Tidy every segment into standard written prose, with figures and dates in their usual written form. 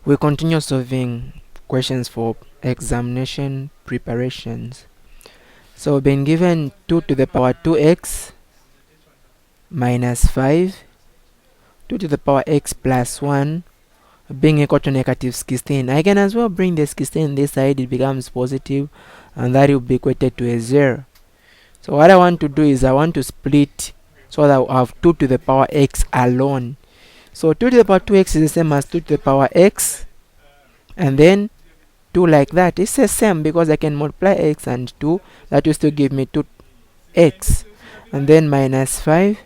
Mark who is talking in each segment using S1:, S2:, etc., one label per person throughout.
S1: We continue solving questions for examination preparations. So we've been given 2 to the power 2x minus 5, 2 to the power x plus 1 being equal to negative 16. I can as well bring the 16 this side, it becomes positive, and that will be equated to a 0. So what I want to do is I want to split so that I have 2 to the power x alone. So 2 to the power 2x is the same as 2 to the power x, and then 2 like that. It's the same because I can multiply x and 2, that will still give me 2x, and then minus 5.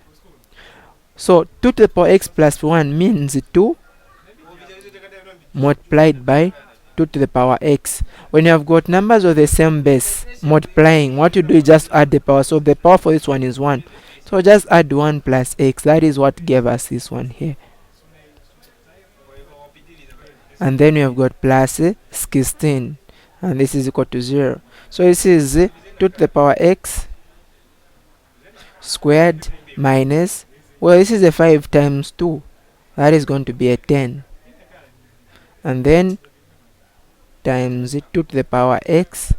S1: So 2 to the power x plus 1 means 2 multiplied by 2 to the power x. When you have got numbers of the same base multiplying, what you do is just add the power. So the power for this one is 1, so just add 1 plus x. That is what gave us this one here. And then we have got plus 16, and this is equal to 0. So this is 2 to the power x squared minus, well, this is a 5 times 2, that is going to be a 10, and then times 2 to the power x,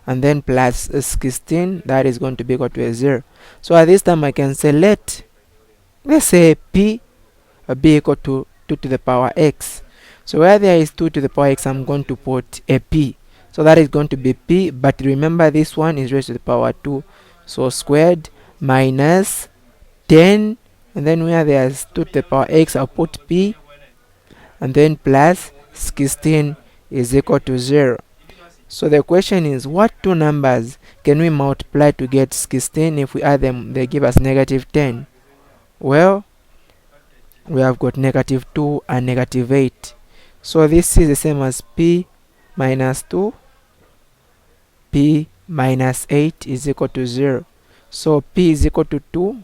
S1: and then plus 16, that is going to be equal to a 0. So at this time I can say let's say p be equal to 2 to the power x. So where there is 2 to the power x, I'm going to put a p. So that is going to be p, but remember this one is raised to the power 2. So squared minus 10, and then where there is 2 to the power x, I'll put p, and then plus 16 is equal to 0. So the question is, what two numbers can we multiply to get 16? If we add them, they give us negative 10. Well, we have got negative 2 and negative 8. So this is the same as p minus 2, p minus 8 is equal to 0. So p is equal to 2,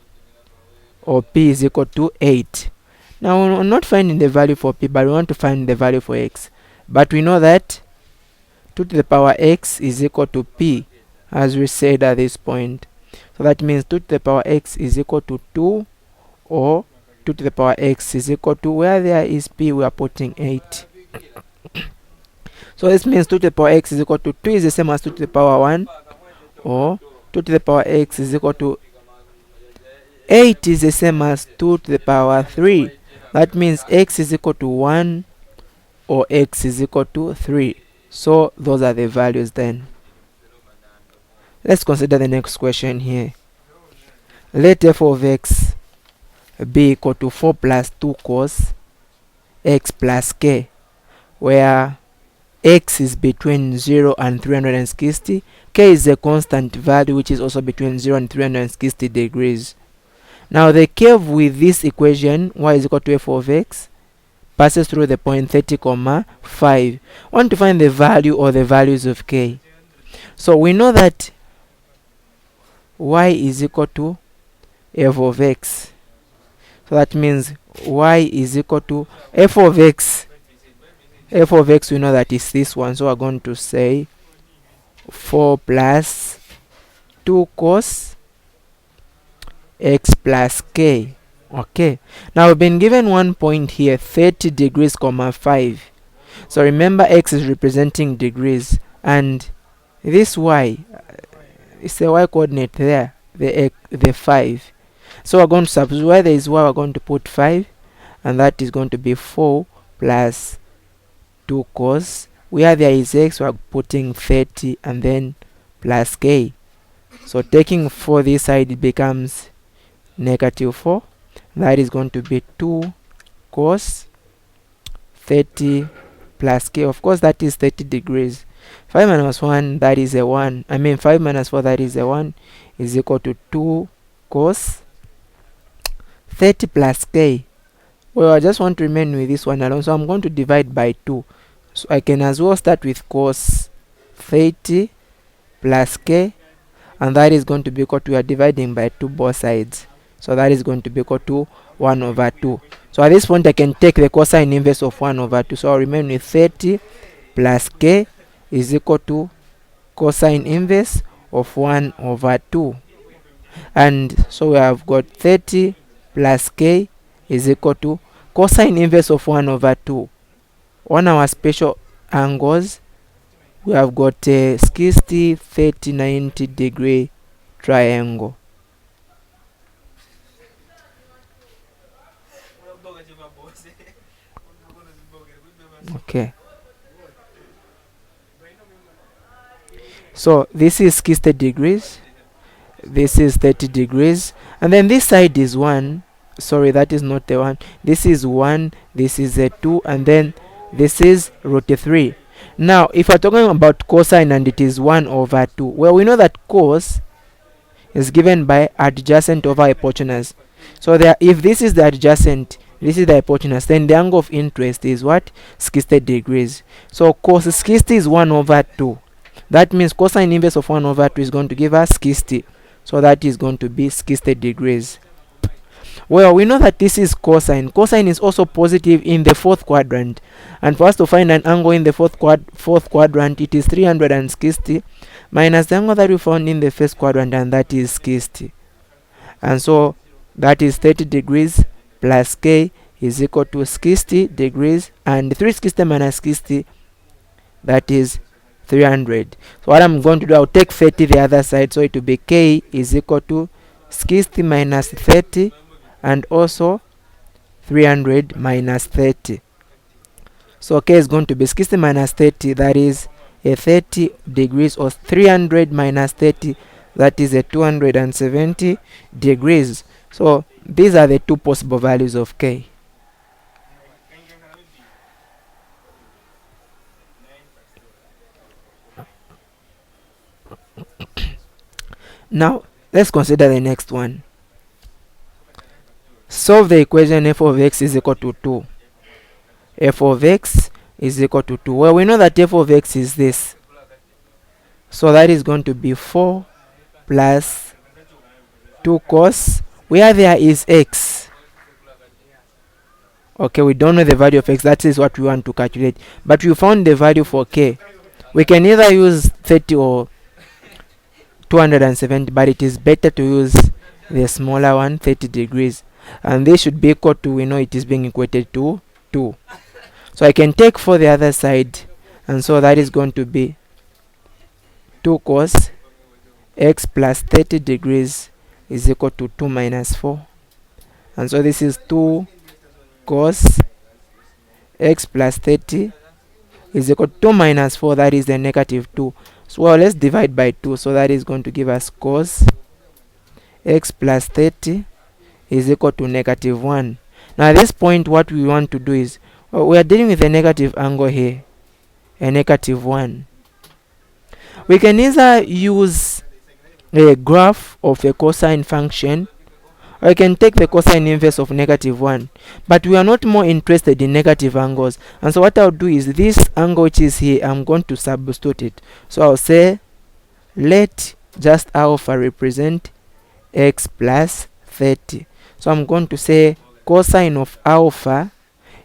S1: or p is equal to 8. Now we're not finding the value for p, but we want to find the value for x. But we know that 2 to the power x is equal to p, as we said at this point. So that means 2 to the power x is equal to 2, or 2 to the power x is equal to, where there is p, we are putting 8. So this means 2 to the power x is equal to 2 is the same as 2 to the power 1, or 2 to the power x is equal to 8 is the same as 2 to the power 3. That means x is equal to 1, or x is equal to 3. So those are the values then. Let's consider the next question here. Let f of x be equal to 4 plus 2 cos x plus k, where x is between 0 and 360, k is a constant value which is also between 0 and 360 degrees. Now the curve with this equation, y is equal to f of x, passes through the point 30, 5. I want to find the value or the values of k. So we know that y is equal to f of x. So that means y is equal to f of x. F of x, we know that is this one. So we're going to say 4 plus 2 cos x plus k. Okay, now we've been given one point here, 30 degrees, 5. So remember x is representing degrees, and this y is the y coordinate there, the 5. So we're going to substitute where there is y, we're going to put 5, and that is going to be 4 plus 2 cos, where there is x, we're putting 30, and then plus k. So taking 4 this side, it becomes negative 4. That is going to be 2 cos 30 plus k. Of course, that is 30 degrees. 5 minus 1, that is a 1. 5 minus 4, that is a 1, is equal to 2 cos 30 plus k. Well, I just want to remain with this one alone, so I'm going to divide by 2. So I can as well start with cos 30 plus k, and that is going to be equal to, we are dividing by 2 both sides. So that is going to be equal to 1 over 2. So at this point I can take the cosine inverse of 1 over 2. So I'll remain with 30 plus k is equal to cosine inverse of 1 over 2. And so we have got 30 plus k is equal to cosine inverse of 1 over 2. On our special angles, we have got a 60, 30, 90 degree triangle. Okay, so this is 60 degrees, this is 30 degrees, and then this side is 1. Sorry, that is not the one. This is 1, this is a 2, and then this is √3. Now if we're talking about cosine and it is 1/2, well, we know that cos is given by adjacent over hypotenuse. So there, if this is the adjacent, this is the hypotenuse, then the angle of interest is what? 60 degrees. So cos 60 is 1/2. That means cosine inverse of 1/2 is going to give us 60. So that is going to be 60 degrees. Well, we know that this is cosine. Cosine is also positive in the fourth quadrant. And for us to find an angle in the fourth quadrant, it is 360 minus the angle that we found in the first quadrant, and that is 60. And so that is 30 degrees plus k is equal to 60 degrees, and 360 minus 60, that is 300. So what I'm going to do, I'll take 30 the other side, so it will be k is equal to 60 minus 30 and also 300 minus 30. So k is going to be 60 minus 30, that is a 30 degrees, or 300 minus 30, that is a 270 degrees. So these are the two possible values of k. Now let's consider the next one. Solve the equation f of x is equal to 2. F of x is equal to 2. Well, we know that f of x is this. So that is going to be 4 plus 2 cos, where there is x. Okay, we don't know the value of x. That is what we want to calculate. But we found the value for k. We can either use 30 or 270, but it is better to use the smaller one, 30 degrees. And this should be equal to, we know it is being equated to 2. So I can take for the other side, and so that is going to be 2 cos x plus 30 degrees is equal to 2 minus 4. And so this is 2 cos x plus 30 is equal to 2 minus 4, that is the negative 2. So well, let's divide by 2, so that is going to give us cos x plus 30 is equal to negative 1. Now at this point, what we want to do is, well, we are dealing with a negative angle here, a negative 1. We can either use a graph of a cosine function, or I can take the cosine inverse of negative 1. But we are not more interested in negative angles. And so what I'll do is, this angle which is here, I'm going to substitute it. So I'll say, let just alpha represent x plus 30. So I'm going to say cosine of alpha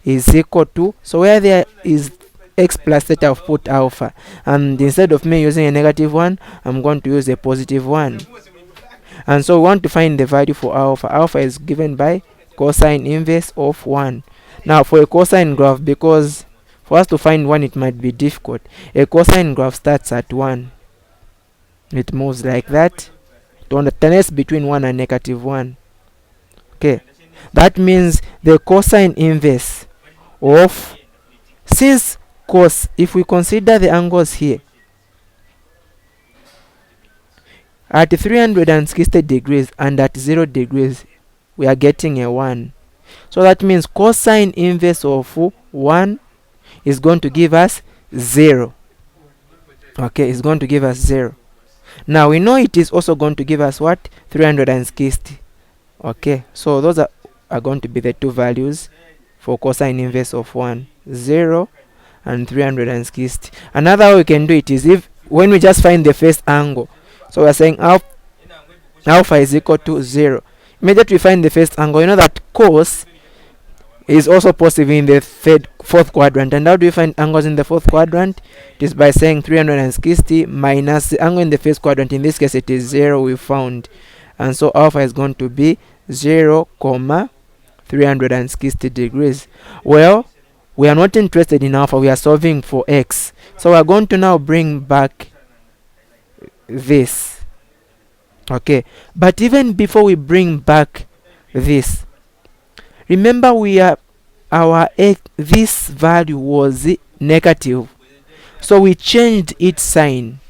S1: is equal to, so where there is x plus 30, I've put alpha. And instead of me using a negative 1, I'm going to use a positive 1. And so we want to find the value for alpha. Alpha is given by cosine inverse of 1. Now for a cosine graph, because for us to find 1 it might be difficult, a cosine graph starts at 1. It moves like that to alternate between 1 and negative 1. Okay, that means the cosine inverse of, since cos, if we consider the angles here, at 360 degrees and at 0 degrees, we are getting a 1. So that means cosine inverse of 1 is going to give us 0. Okay, it's going to give us 0. Now we know it is also going to give us what? 360. Okay, so those are going to be the two values for cosine inverse of 1, 0 and 360. Another way we can do it is, if when we just find the first angle, so we are saying alpha is equal to 0. Immediately we find the first angle, you know that cos is also positive in the fourth quadrant. And how do we find angles in the fourth quadrant? It is by saying 360 minus the angle in the first quadrant. In this case it is 0 we found, and so alpha is going to be 0, 360 degrees. Well, we are not interested in alpha, we are solving for x. So we are going to now bring back this. Okay, but even before we bring back this, remember this value was negative, so we changed its sign.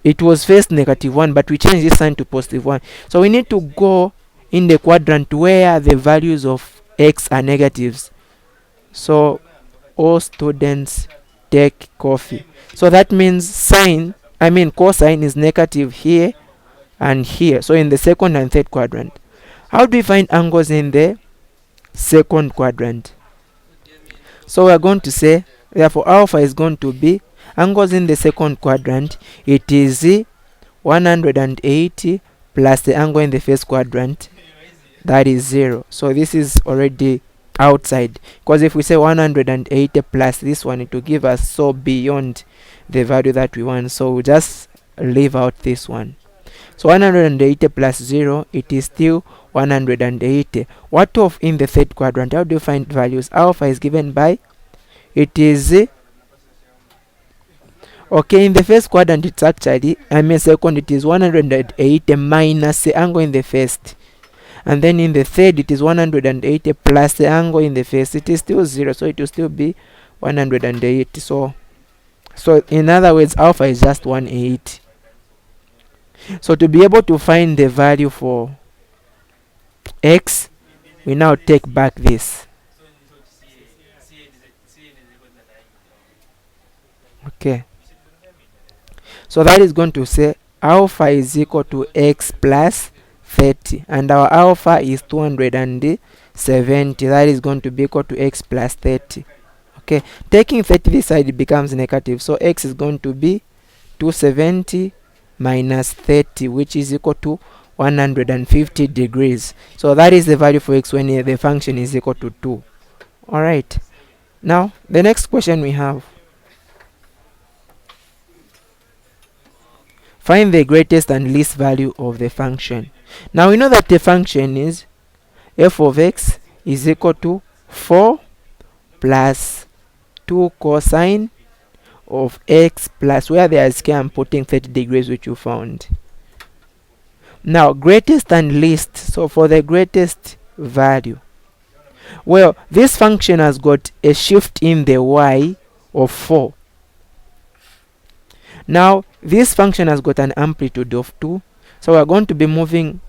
S1: It was first -1, but we changed this sign to +1. So we need to go in the quadrant where the values of x are negatives. So all students take coffee. So that means cosine is negative here and here. So in the second and third quadrant. How do we find angles in the second quadrant? So we are going to say, therefore alpha is going to be angles in the second quadrant. It is 180 plus the angle in the first quadrant, that is 0. So this is already outside, because if we say 180 plus this one, it will give us so beyond the value that we want. So we just leave out this one. So 180 plus 0, it is still 180. What of in the third quadrant? How do you find values? Alpha is given by, it is okay, in the first quadrant it's actually, second, it is 180 minus the angle in the first, and then in the third it is 180 plus the angle in the first. It is still 0, so it will still be 180. So in other words, alpha is just 180. So to be able to find the value for x, we now take back this. Okay, so that is going to say alpha is equal to x plus 30, and our alpha is 270. That is going to be equal to x plus 30. Okay, taking 30 this side, it becomes negative, so x is going to be 270 minus 30, which is equal to 150 degrees. So that is the value for x when the function is equal to 2. All right, now the next question we have: find the greatest and least value of the function. Now we know that the function is f of x is equal to 4 plus 2 cosine of x plus, where there is k, I'm putting 30 degrees, which you found. Now greatest and least. So for the greatest value, well, this function has got a shift in the y of 4. Now this function has got an amplitude of 2, so we are going to be moving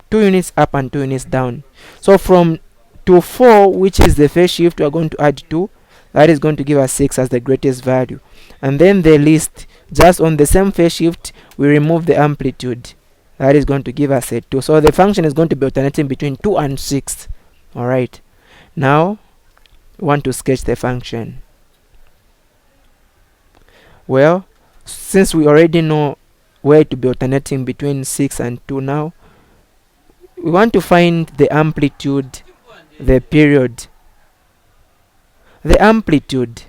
S1: 2 units up and 2 units down. So from to 4, which is the first shift, we are going to add 2. That is going to give us 6 as the greatest value. And then the least, just on the same phase shift, we remove the amplitude. That is going to give us a 2. So the function is going to be alternating between 2 and 6. Alright, now we want to sketch the function. Well, since we already know where to be alternating between 6 and 2, now we want to find the amplitude, the period. The amplitude,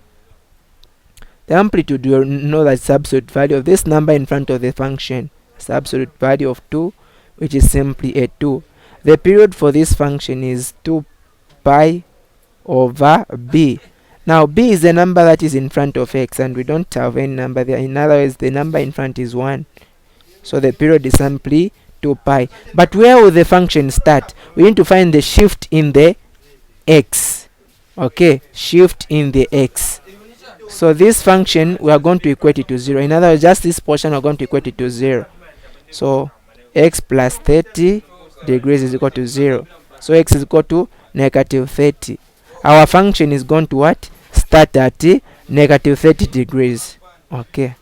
S1: you know that it's absolute value of this number in front of the function. It's absolute value of 2, which is simply a 2. The period for this function is 2 pi over b. Now b is the number that is in front of x, and we don't have any number there. In other words, the number in front is 1. So the period is simply 2 pi. But where will the function start? We need to find the shift in the x. Okay, shift in the x. So this function, we are going to equate it to 0. In other words, just this portion, we are going to equate it to 0. So x plus 30 degrees is equal to 0. So x is equal to negative 30. Our function is going to what? Start at negative 30 degrees. Okay.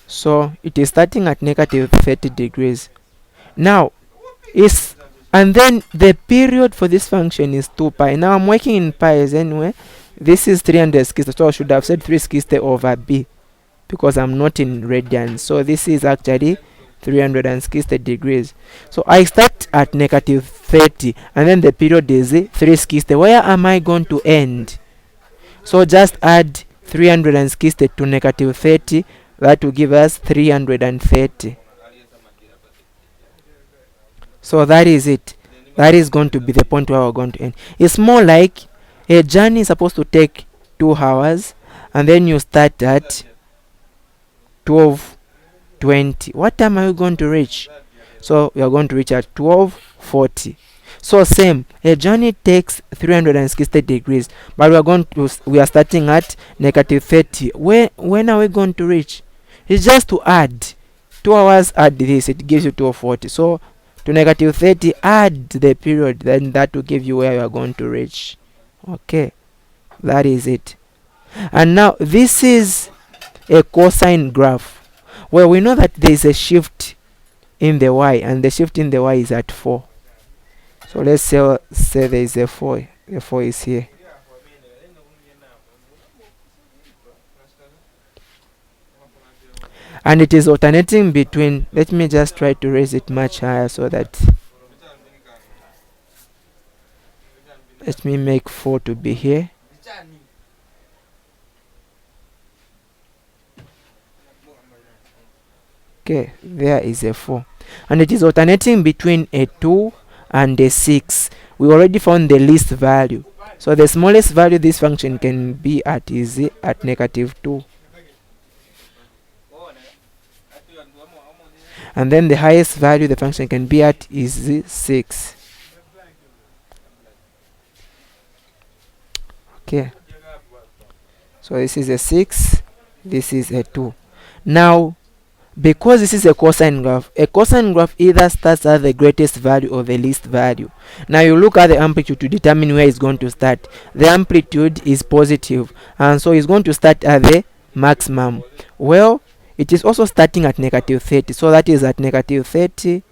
S1: So it is starting at negative 30 degrees. Now and then the period for this function is 2 pi. Now I'm working in pi's anyway. This is 360, so I should have said 360 over b, because I'm not in radians. So this is actually 360 degrees. So I start at negative 30, and then the period is 360. Where am I going to end? So just add 360 to negative 30. That will give us 330. So that is it. That is going to be the point where we're going to end. It's more like a journey is supposed to take 2 hours, and then you start at 12:20. What time are you going to reach? So we are going to reach at 12:40. So same, a journey takes 360 degrees, but we are starting at -30. When are we going to reach? It's just to add 2 hours, add this, it gives you 12:40. So to -30, add the period, then that will give you where you are going to reach. Okay, that is it. And now this is a cosine graph, where we know that there is a shift in the y, and the shift in the y is at 4. So let's say there is a 4. The 4 is here. And it is alternating between, let me just try to raise it much higher so that, let me make 4 to be here. Okay, there is a 4. And it is alternating between a 2 and a 6. We already found the least value. So the smallest value this function can be at is at -2. And then the highest value the function can be at is 6. Okay. So this is a 6. This is a 2. Now, because this is a cosine graph either starts at the greatest value or the least value. Now you look at the amplitude to determine where it's going to start. The amplitude is positive, and so it's going to start at the maximum. Well, it is also starting at -30, so that is at -30,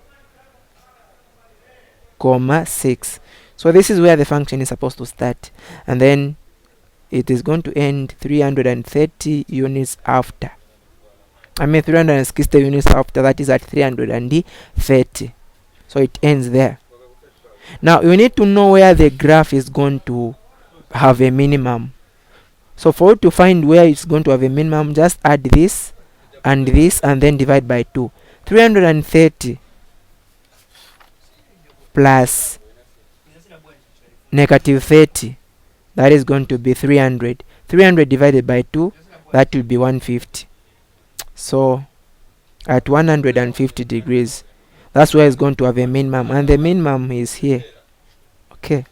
S1: 6. So this is where the function is supposed to start, and then it is going to end 330 units after. 360 units after, that is at 330. So it ends there. Now you need to know where the graph is going to have a minimum. So for you to find where it's going to have a minimum, just add this and this and then divide by 2. 330 plus -30, that is going to be 300. 300 divided by 2, that will be 150. So at 150 degrees, that's where it's going to have a minimum, and the minimum is here. Okay,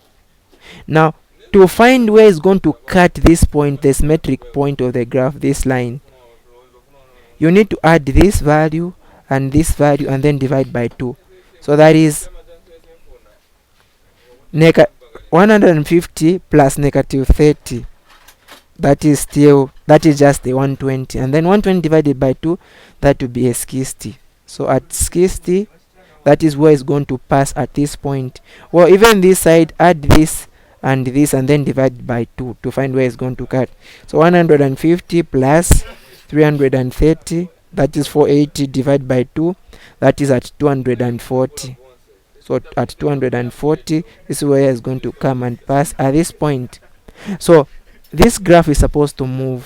S1: now to find where it's going to cut this point, the symmetric point of the graph, this line, you need to add this value and this value and then divide by 2. So that is 150 plus -30. That is just the 120, and then 120 divided by 2, that will be a 60. So at 60, that is where it's going to pass at this point. Well, even this side, add this and this and then divide by 2 to find where it's going to cut. So 150 plus 330, that is 480, divide by 2, that is at 240. So at 240, this is where it's going to come and pass at this point. So this graph is supposed to move.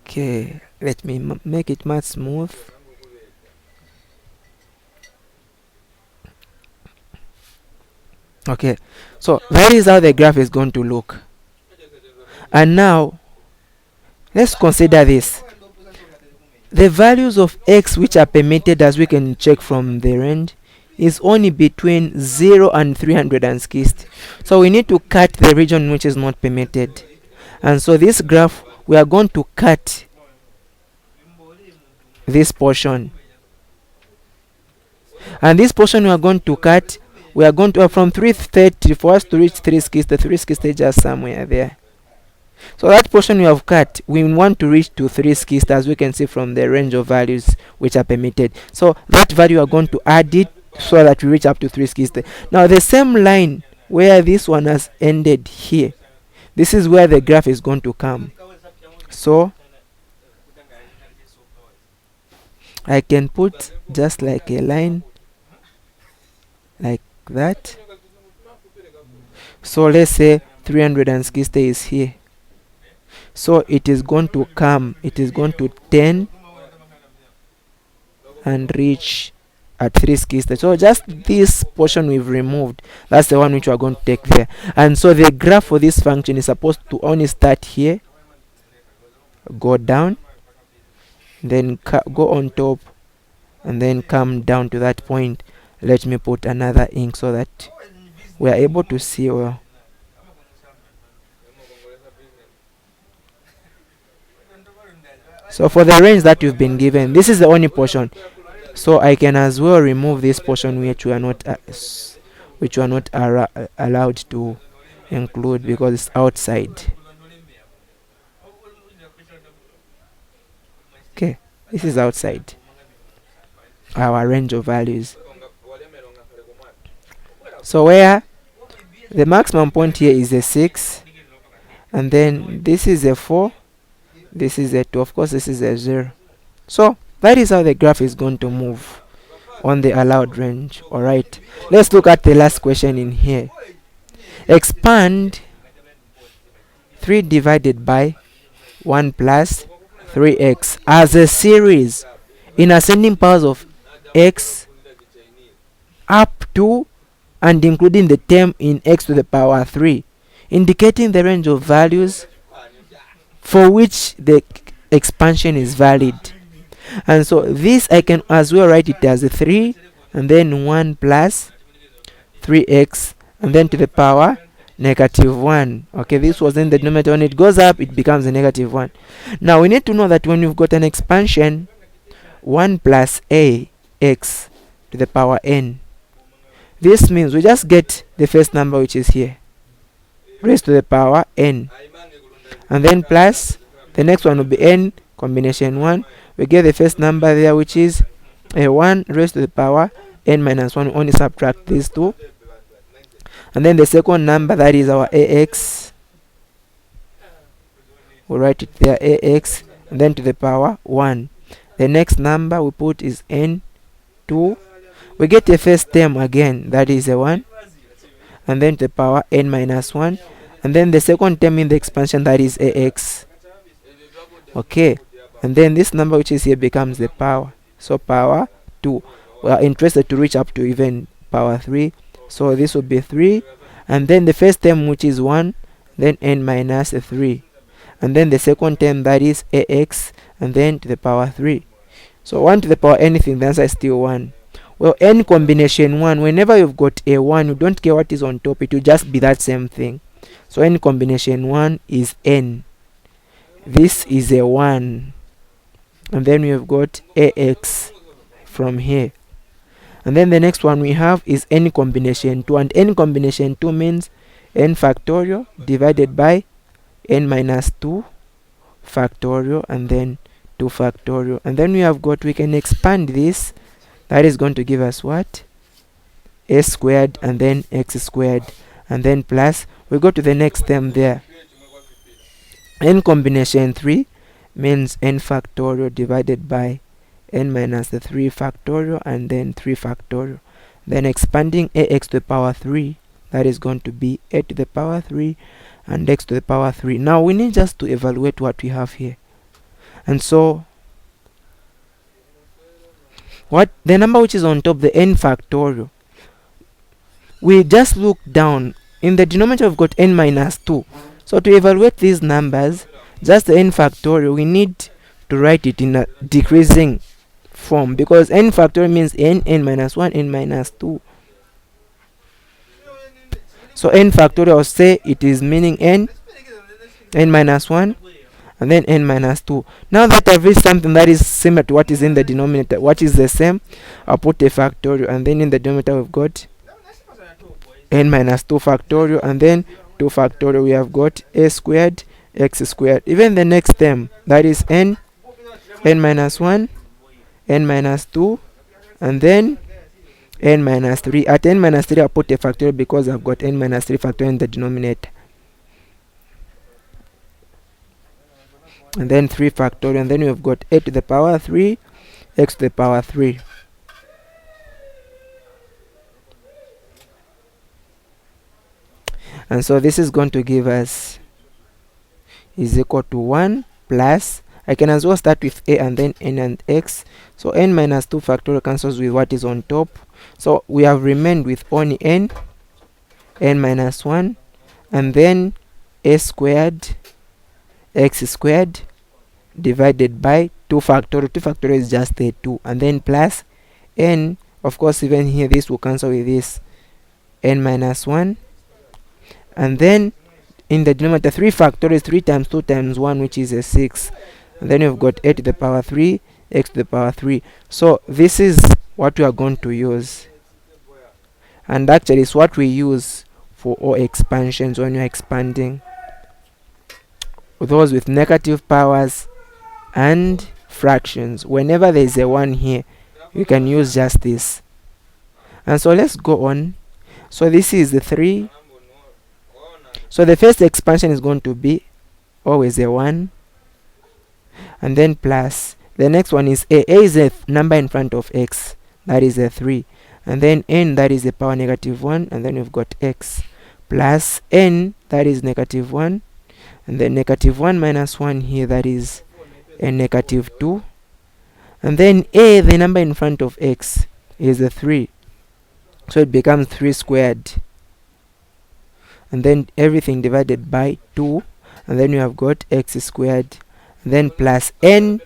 S1: Okay, let me make it much smooth. Okay, so that is how the graph is going to look. And now let's consider this. The values of x which are permitted, as we can check from the range, is only between 0 and 360. So we need to cut the region which is not permitted. And so this graph, we are going to cut this portion. And this portion we are going to cut, we are going to have from 330 for us to reach 360. 360 just somewhere there. So that portion we have cut, we want to reach to 360, as we can see from the range of values which are permitted. So that value we are going to add it so that we reach up to 360. Now the same line where this one has ended here, this is where the graph is going to come. So I can put just like a line like that. So let's say 360 is here. So it is going to turn and reach at 360. So just this portion we've removed, that's the one which we are going to take there. And so the graph for this function is supposed to only start here, go down, then go on top, and then come down to that point. Let me put another ink so that we are able to see well. So for the range that you've been given, this is the only portion. So I can as well remove this portion which we are not allowed to include because it's outside. Okay, this is outside our range of values. So where the maximum point here is a 6, and then this is a 4, this is a 2, of course this is a 0. So that is how the graph is going to move on the allowed range. Alright, let's look at the last question in here. Expand 3 divided by 1 plus 3x as a series in ascending powers of x up to and including the term in x to the power 3, indicating the range of values for which the expansion is valid. And so this I can as well write it as a 3 and then 1 plus 3x and then to the power -1. Okay, this was in the denominator. When it goes up, it becomes a -1. Now we need to know that when you've got an expansion, 1 plus ax to the power n, this means we just get the first number which is here, raised to the power n, and then plus the next one will be n combination 1. We get the first number there which is a 1 raised to the power n minus 1. We only subtract these two, and then the second number, that is our ax, we'll write it there, ax, and then to the power 1. The next number we put is n2. We get the first term again, that is a 1, and then to the power n minus 1, and then the second term in the expansion, that is ax. Okay, and then this number which is here becomes the power, so power 2. We are interested to reach up to even power 3, so this will be 3, and then the first term which is 1, then n minus 3, and then the second term, that is ax, and then to the power 3. So 1 to the power anything, the answer is still 1. Well, n combination 1, whenever you've got a 1, you don't care what is on top, it will just be that same thing. So n combination 1 is n. This is a 1, and then we have got ax from here. And then the next one we have is n combination 2, and n combination 2 means n factorial divided by n minus 2 factorial and then 2 factorial. And then we have got, we can expand this, that is going to give us what? A squared and then x squared, and then plus, we go to the next term there. N combination 3 means n factorial divided by n minus the 3 factorial and then 3 factorial. Then expanding ax to the power 3, that is going to be a to the power 3 and x to the power 3. Now we need just to evaluate what we have here. And so what the number which is on top, the n factorial, we just look down. In the denominator we've got n minus 2. So to evaluate these numbers, just the n factorial, we need to write it in a decreasing form, because n factorial means n minus 1, n minus 2. So n factorial, I'll say it is meaning n minus 1, and then n minus 2. Now that I've reached something that is similar to what is in the denominator, what is the same, I'll put a factorial, and then in the denominator we've got n minus 2 factorial, and then 2 factorial, we have got a squared x squared. Even the next term, that is n minus 1, n minus 2, and then n minus 3. At n minus 3 I'll put a factorial because I've got n minus 3 factorial in the denominator, and then 3 factorial, and then we've got a to the power 3, x to the power 3. And so this is going to give us is equal to 1 plus, I can as well start with a and then n and x. So n minus 2 factorial cancels with what is on top. So we have remained with only n minus 1, and then a squared x squared divided by 2 factorial. 2 factorial is just a 2, and then plus n. Of course, even here this will cancel with this, n minus 1, and then in the denominator 3 factorial is 3 times 2 times 1, which is a 6, and then we've got a to the power 3 x to the power 3. So this is what we are going to use, and actually it's what we use for all expansions when you're expanding, those with negative powers and fractions. Whenever there is a 1 here, you can use just this. And so let's go on. So this is the 3. So the first expansion is going to be always a 1, and then plus the next one is a is a number in front of x, that is a 3, and then n, that is the power negative 1, and then we've got x plus n, that is negative 1, and then negative 1 minus 1 here, that is a negative 2, and then a, the number in front of x, is a 3, so it becomes 3 squared, and then everything divided by 2, and then you have got x squared, and then plus n.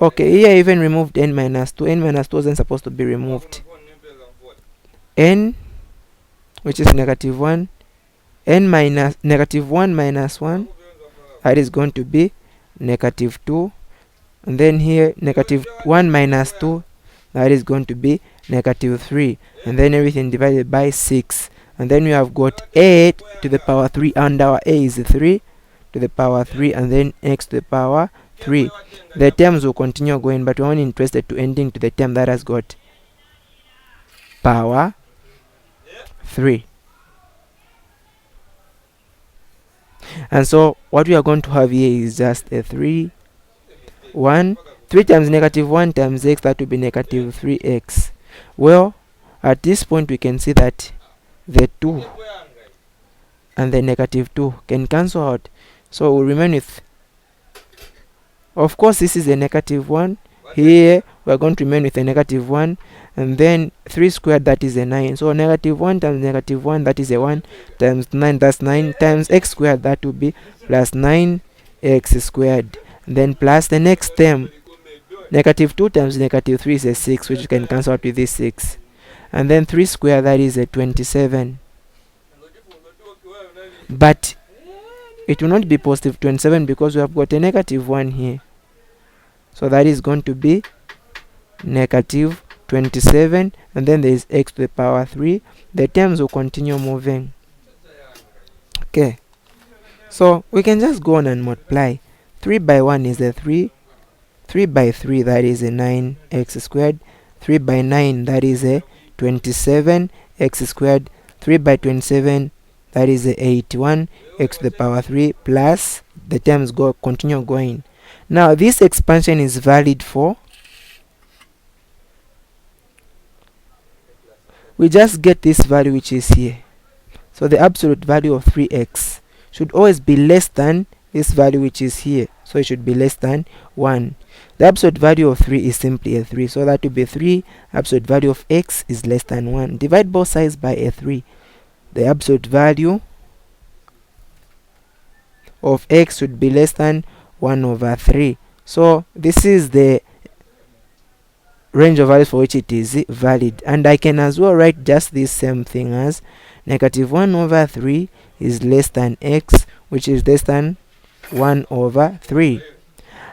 S1: Okay, here I even removed n minus 2. N minus 2 wasn't supposed to be removed. N, which is negative 1, n minus negative 1 minus 1, that is going to be negative 2, and then here negative 1 minus 2, that is going to be negative 3, and then everything divided by 6, and then we have got 8 to the power 3, and our a is 3 to the power 3, and then x to the power 3. The terms will continue going, but we're only interested to ending to the term that has got power 3. And so what we are going to have here is just a 3 1. 3 times negative 1 times x, that will be negative 3x. Well, at this point we can see that the 2 and the negative 2 can cancel out, so we'll remain with, of course this is a negative 1, here we are going to remain with a negative 1, and then 3 squared, that is a 9, so negative 1 times negative 1, that is a 1, times 9, that's 9, times x squared, that will be plus 9x squared, and then plus the next term, negative 2 times negative 3 is a 6, which you can cancel out with this 6, and then 3 squared, that is a 27, but it will not be positive 27 because we have got a negative 1 here, so that is going to be negative 27, and then there is x to the power 3. The terms will continue moving. Okay, so we can just go on and multiply. 3 by 1 is a 3, 3 by 3, that is a 9x squared, 3 by 9, that is a 27x squared, 3 by 27, that is a 81 x to the power 3, plus the terms continue going. Now this expansion is valid for, we just get this value which is here, so the absolute value of 3x should always be less than this value which is here, so it should be less than 1. The absolute value of 3 is simply a 3, so that will be 3, absolute value of x is less than 1. Divide both sides by a 3. The absolute value of x should be less than 1 over 3. So this is the range of values for which it is valid, and I can as well write just this same thing as negative 1 over 3 is less than x, which is less than 1 over 3.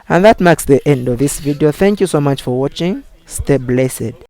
S1: And that marks the end of this video. Thank you so much for watching. Stay blessed.